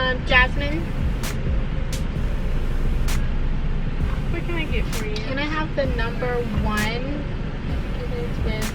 Jasmine. What can I get for you? Can I have the number 1? It is with,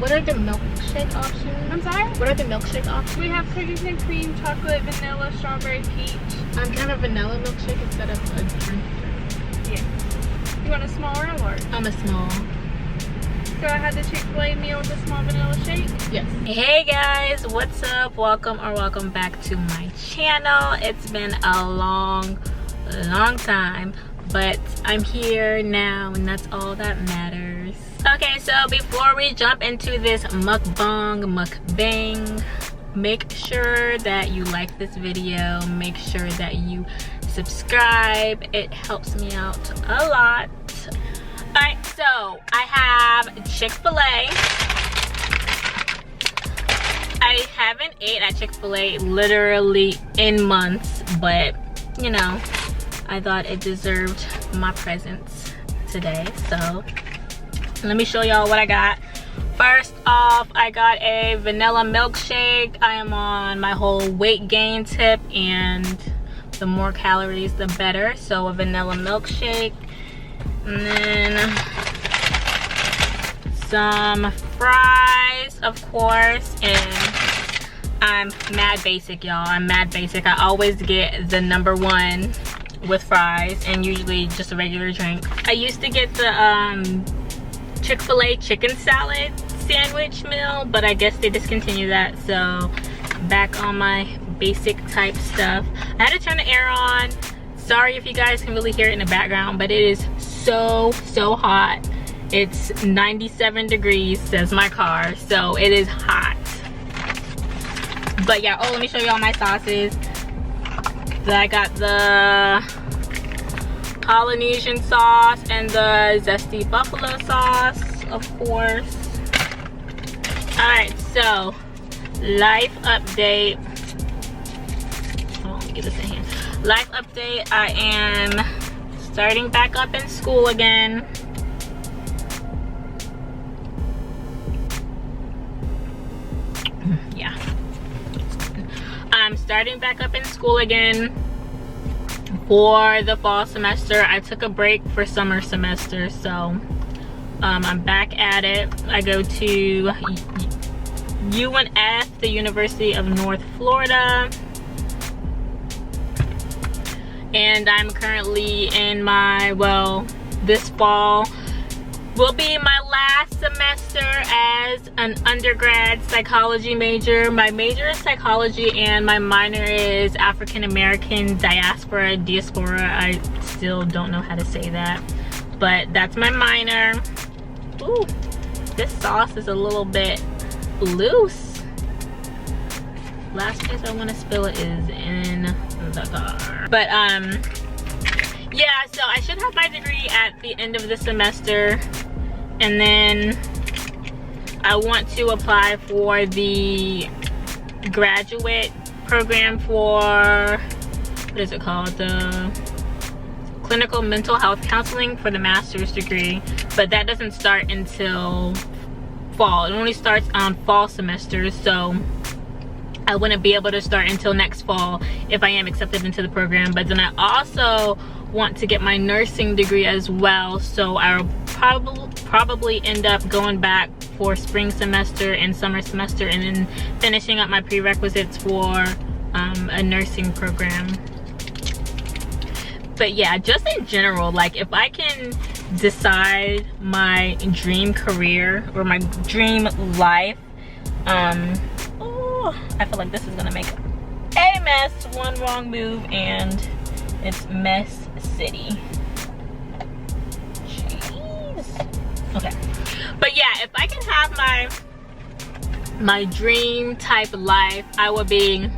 what are the milkshake options? I'm sorry? What are the milkshake options? We have cookies and cream, chocolate, vanilla, strawberry, peach. Kind of vanilla milkshake instead of a drink. Yeah. You want a small or a large? I'm a small. So I had the Chick-fil-A meal with a small vanilla shake? Yes. Hey guys, what's up? Welcome back to my channel. It's been a long time, but I'm here now and that's all that matters. Okay, so before we jump into this mukbang, make sure that you like this video, make sure that you subscribe. It helps me out a lot. Alright, so I have Chick-fil-A. I haven't ate at Chick-fil-A literally in months, but you know, I thought it deserved my presence today. So let me show y'all what I got. First off, I got a vanilla milkshake. I am on my whole weight gain tip, and the more calories the better. So a vanilla milkshake. And then some fries, of course, and I'm mad basic, y'all. I'm mad basic. I always get the number 1 with fries and usually just a regular drink. I used to get the Chick-fil-A chicken salad sandwich meal, but I guess they discontinued that, so back on my basic type stuff. I had to turn the air on. Sorry if you guys can really hear it in the background, but it is so hot. It's 97 degrees, says my car, so it is hot. But yeah, oh, let me show you all my sauces. So I got the Polynesian sauce and the zesty buffalo sauce, of course. Alright, so life update. Oh, let me get this in here. Life update, I am starting back up in school again. Yeah. I'm starting back up in school again for the fall semester. I took a break for summer semester, so I'm back at it. I go to UNF, the University of North Florida. And I'm currently in my, well, this fall will be my last semester as an undergrad psychology major. My major is psychology and my minor is African American diaspora. I still don't know how to say that, but that's my minor. Ooh, this sauce is a little bit loose. Last place I want to spill it is in the car. But yeah, so I should have my degree at the end of the semester, and then I want to apply for the graduate program for, what is it called, the clinical mental health counseling for the master's degree, but that doesn't start until fall. It only starts on fall semesters, so I wouldn't be able to start until next fall if I am accepted into the program. But then I also want to get my nursing degree as well, so I'll probably end up going back for spring semester and summer semester, and then finishing up my prerequisites for a nursing program. But yeah, just in general, like if I can decide my dream career or my dream life, I feel like this is gonna make a mess. One wrong move and it's mess city. Jeez. Okay, but yeah, if I can have my dream type life, I would be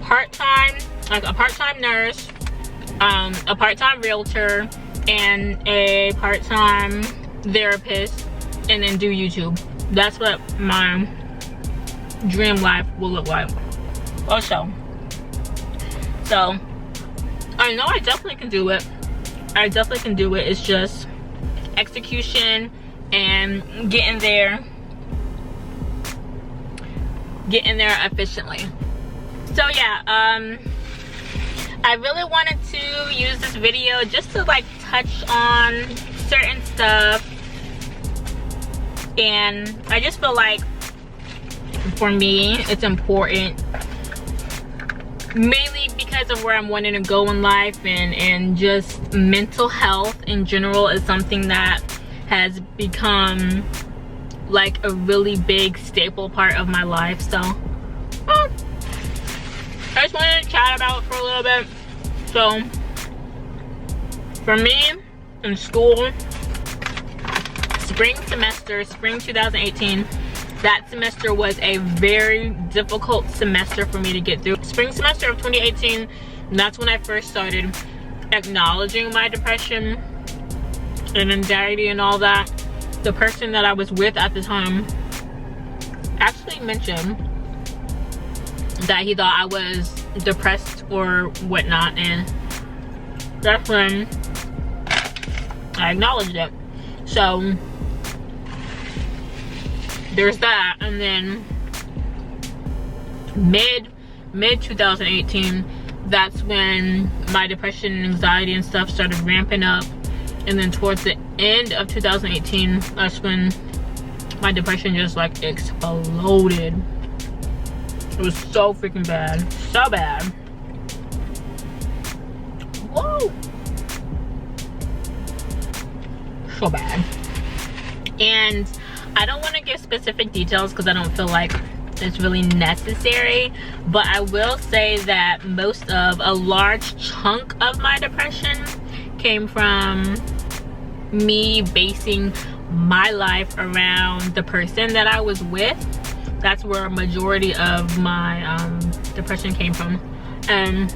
part-time, like a part-time nurse, a part-time realtor, and a part-time therapist, and then do YouTube. That's what my dream life will look like. Also, so I know I definitely can do it. I definitely can do it. It's just execution and getting there efficiently. So yeah, I really wanted to use this video just to like touch on certain stuff, and I just feel like for me it's important, mainly because of where I'm wanting to go in life, and just mental health in general is something that has become like a really big staple part of my life. So I just wanted to chat about it for a little bit. So for me, in school, spring semester, spring 2018, that semester was a very difficult semester for me to get through. Spring semester of 2018, that's when I first started acknowledging my depression and anxiety and all that. The person that I was with at the time actually mentioned that he thought I was depressed or whatnot, and that's when I acknowledged it. So there's that. And then mid 2018, that's when my depression and anxiety and stuff started ramping up. And then towards the end of 2018, that's when my depression just like exploded. It was so freaking bad. So bad. Whoa. So bad. And I don't want to give specific details because I don't feel like it's really necessary. But I will say that a large chunk of my depression came from me basing my life around the person that I was with. That's where a majority of my depression came from. And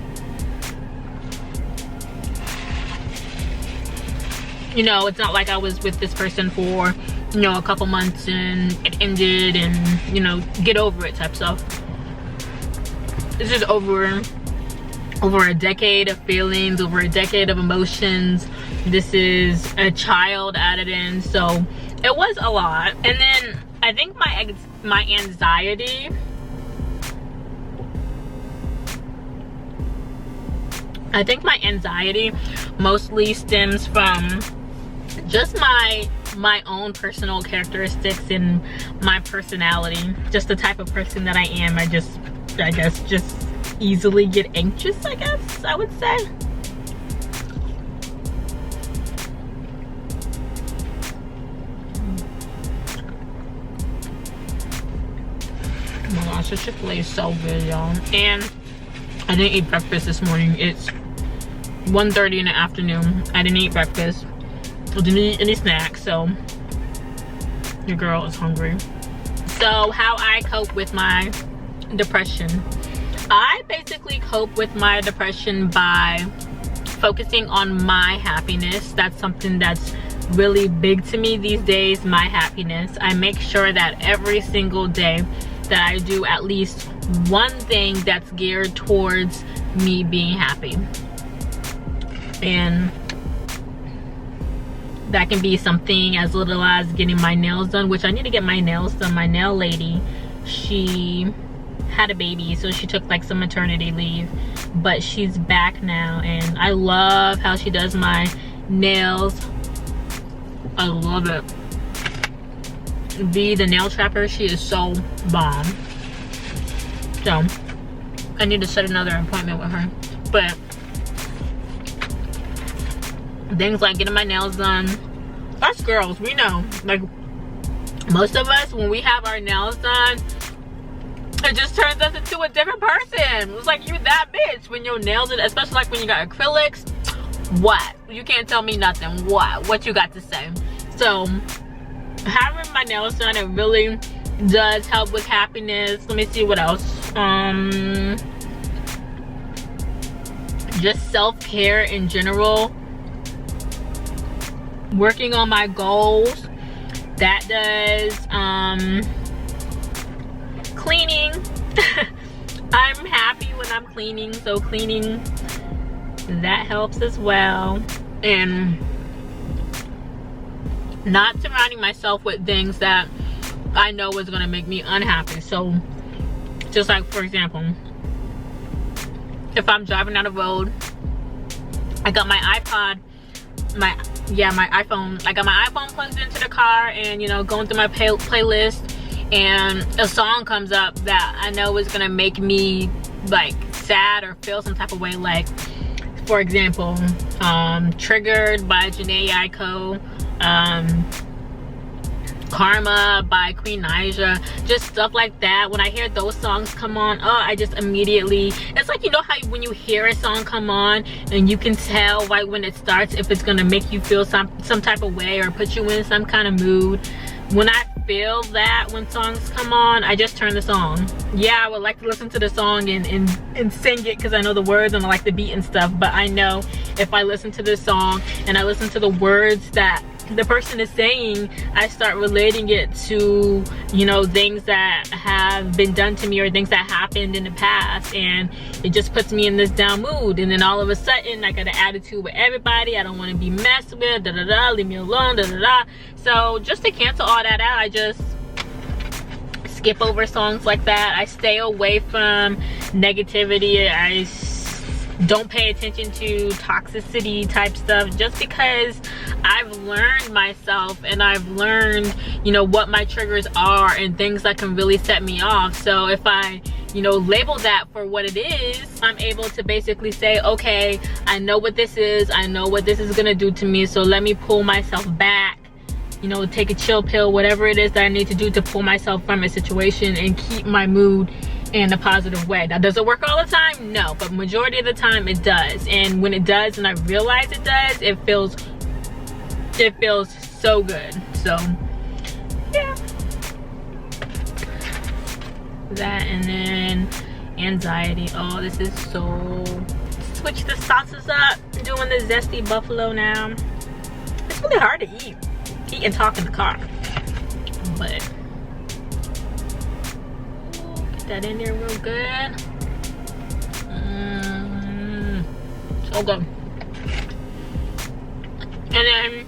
you know, it's not like I was with this person for, you know, a couple months and it ended and, you know, get over it type stuff. This is over a decade of feelings, over a decade of emotions. This is a child added in, so it was a lot. And then I think my anxiety, mostly stems from just my own personal characteristics and my personality, just the type of person that I am. I guess just easily get anxious, I guess I would say. Oh my gosh, the Chick-fil-A is so good, y'all. And I didn't eat breakfast this morning. It's 1:30 in the afternoon. I didn't eat breakfast. I didn't eat any snacks, so your girl is hungry. So how I cope with my depression. I basically cope with my depression by focusing on my happiness. That's something that's really big to me these days, my happiness. I make sure that every single day that I do at least one thing that's geared towards me being happy. And that can be something as little as getting my nails done, which I need to get my nails done. My nail lady, she had a baby, so she took like some maternity leave, but she's back now, and I love how she does my nails. I love it. The nail trapper, she is so bomb. So I need to set another appointment with her. But things like getting my nails done, us girls, we know, like most of us, when we have our nails done, it just turns us into a different person. It's like you're that bitch when your nails are, especially like when you got acrylics. What? You can't tell me nothing. What you got to say? So having my nails done, it really does help with happiness. Let me see what else. Just self-care in general. Working on my goals. That does. Cleaning. I'm happy when I'm cleaning, so cleaning, that helps as well. And not surrounding myself with things that I know is going to make me unhappy. So just like, for example, if I'm driving down the road, I got my iPod, my iPhone. I got my iPhone plugged into the car, and you know, going through my playlist, and a song comes up that I know is gonna make me like sad or feel some type of way. Like, for example, Triggered by Janae Aiko, Karma by Queen Naija, just stuff like that. When I hear those songs come on, oh, I just immediately, it's like, you know how when you hear a song come on and you can tell right when it starts if it's gonna make you feel some type of way or put you in some kind of mood. When I feel that when songs come on, I just turn the song. Yeah, I would like to listen to the song and sing it because I know the words and I like the beat and stuff, but I know if I listen to this song and I listen to the words that the person is saying, I start relating it to, you know, things that have been done to me or things that happened in the past, and it just puts me in this down mood. And then all of a sudden I got an attitude with everybody. I don't want to be messed with, da da da, leave me alone, da da da. So just to cancel all that out, I just skip over songs like that. I stay away from negativity. I don't pay attention to toxicity type stuff, just because I've learned myself and I've learned, you know, what my triggers are and things that can really set me off. So if I, you know, label that for what it is, I'm able to basically say, okay, I know what this is, I know what this is gonna do to me, so let me pull myself back, you know, take a chill pill, whatever it is that I need to do to pull myself from a situation and keep my mood in a positive way. Now, does it work all the time? No, but majority of the time it does. And when it does and I realize it does, it feels so good. So yeah, that. And then anxiety. Oh, this is so, switch the sauces up, doing the zesty buffalo now. It's really hard to eat and talk in the car, but that in there real good. So good. And then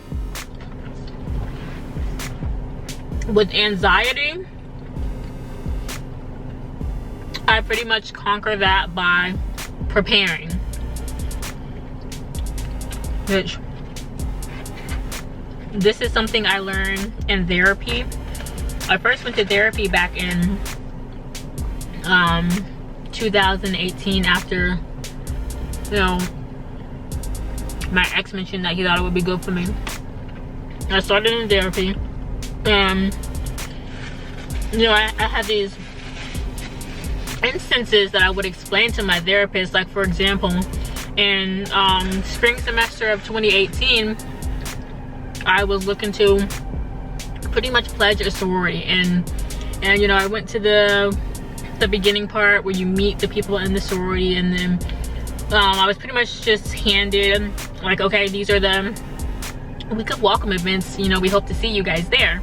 with anxiety, I pretty much conquer that by preparing, which this is something I learned in therapy. I first went to therapy back in 2018 after, you know, my ex mentioned that he thought it would be good for me. I started in therapy, and you know, I had these instances that I would explain to my therapist. Like, for example, in spring semester of 2018, I was looking to pretty much pledge a sorority, and you know, I went to the beginning part where you meet the people in the sorority, and then I was pretty much just handed like, okay, these are the week of welcome events, you know, we hope to see you guys there.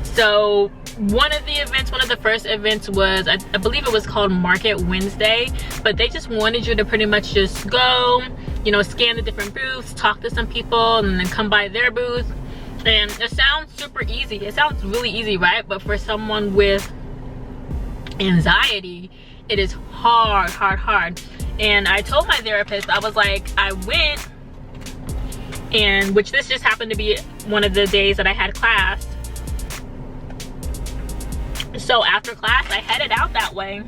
So one of the first events was, I believe it was called Market Wednesday, but they just wanted you to pretty much just go, you know, scan the different booths, talk to some people, and then come by their booth. And it sounds super easy, it sounds really easy, right? But for someone with anxiety, it is hard. And I told my therapist, I was like, I went, and which this just happened to be one of the days that I had class. So after class, I headed out that way,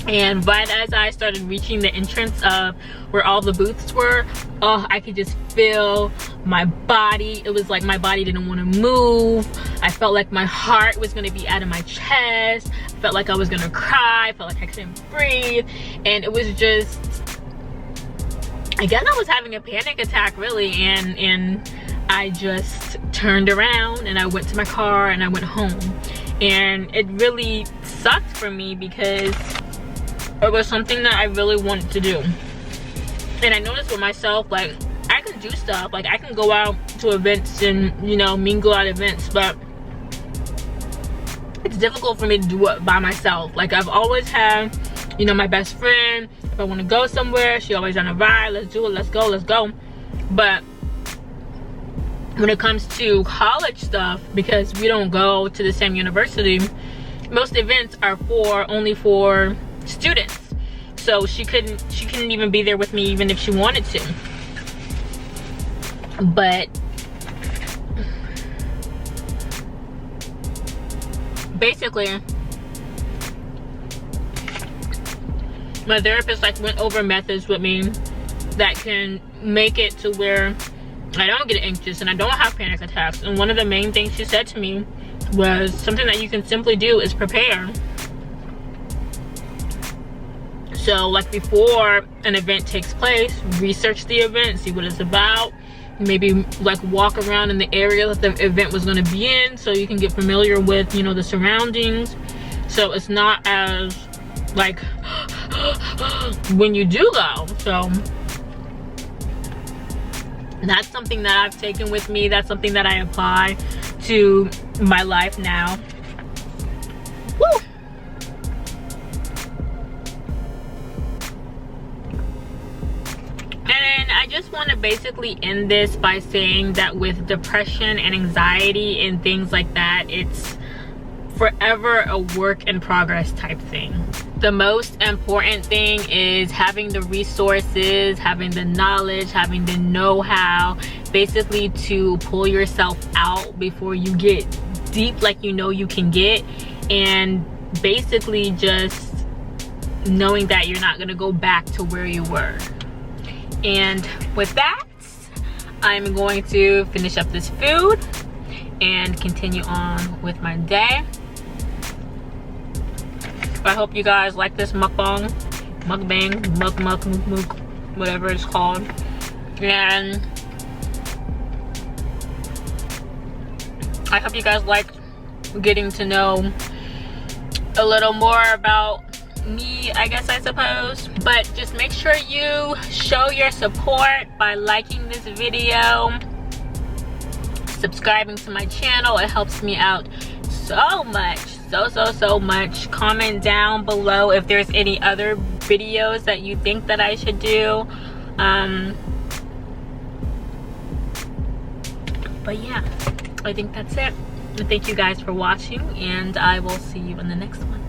and right as I started reaching the entrance of where all the booths were, oh, I could just feel my body. It was like my body didn't want to move. I felt like my heart was going to be out of my chest. I felt like I was going to cry. I felt like I couldn't breathe. And it was just, I guess I was having a panic attack, really. And I just turned around and I went to my car and I went home. And it really sucked for me because it was something that I really wanted to do. And I noticed with myself, like, I can do stuff, like I can go out to events and, you know, mingle at events, but it's difficult for me to do it by myself. Like, I've always had, you know, my best friend. If I want to go somewhere, she always on a ride. Let's do it, let's go. But when it comes to college stuff, because we don't go to the same university, most events are only for students. So she couldn't even be there with me even if she wanted to. But basically, my therapist like went over methods with me that can make it to where I don't get anxious and I don't have panic attacks. And one of the main things she said to me was something that you can simply do is prepare. So like before an event takes place, research the event, see what it's about, maybe like walk around in the area that the event was going to be in so you can get familiar with, you know, the surroundings. So it's not as like when you do go. So that's something that I've taken with me. That's something that I apply to my life now. Woo! And I just want to basically end this by saying that with depression and anxiety and things like that, it's forever a work in progress type thing. The most important thing is having the resources, having the knowledge, having the know-how, basically to pull yourself out before you get deep like you know you can get, and basically just knowing that you're not going to go back to where you were. And with that, I'm going to finish up this food and continue on with my day. I hope you guys like this mukbang, whatever it's called. And I hope you guys liked getting to know a little more about me, I guess, I suppose. But just make sure you show your support by liking this video, subscribing to my channel. It helps me out so much, so much. Comment down below if there's any other videos that you think that I should do. But yeah, I think that's it. Thank you guys for watching, and I will see you in the next one.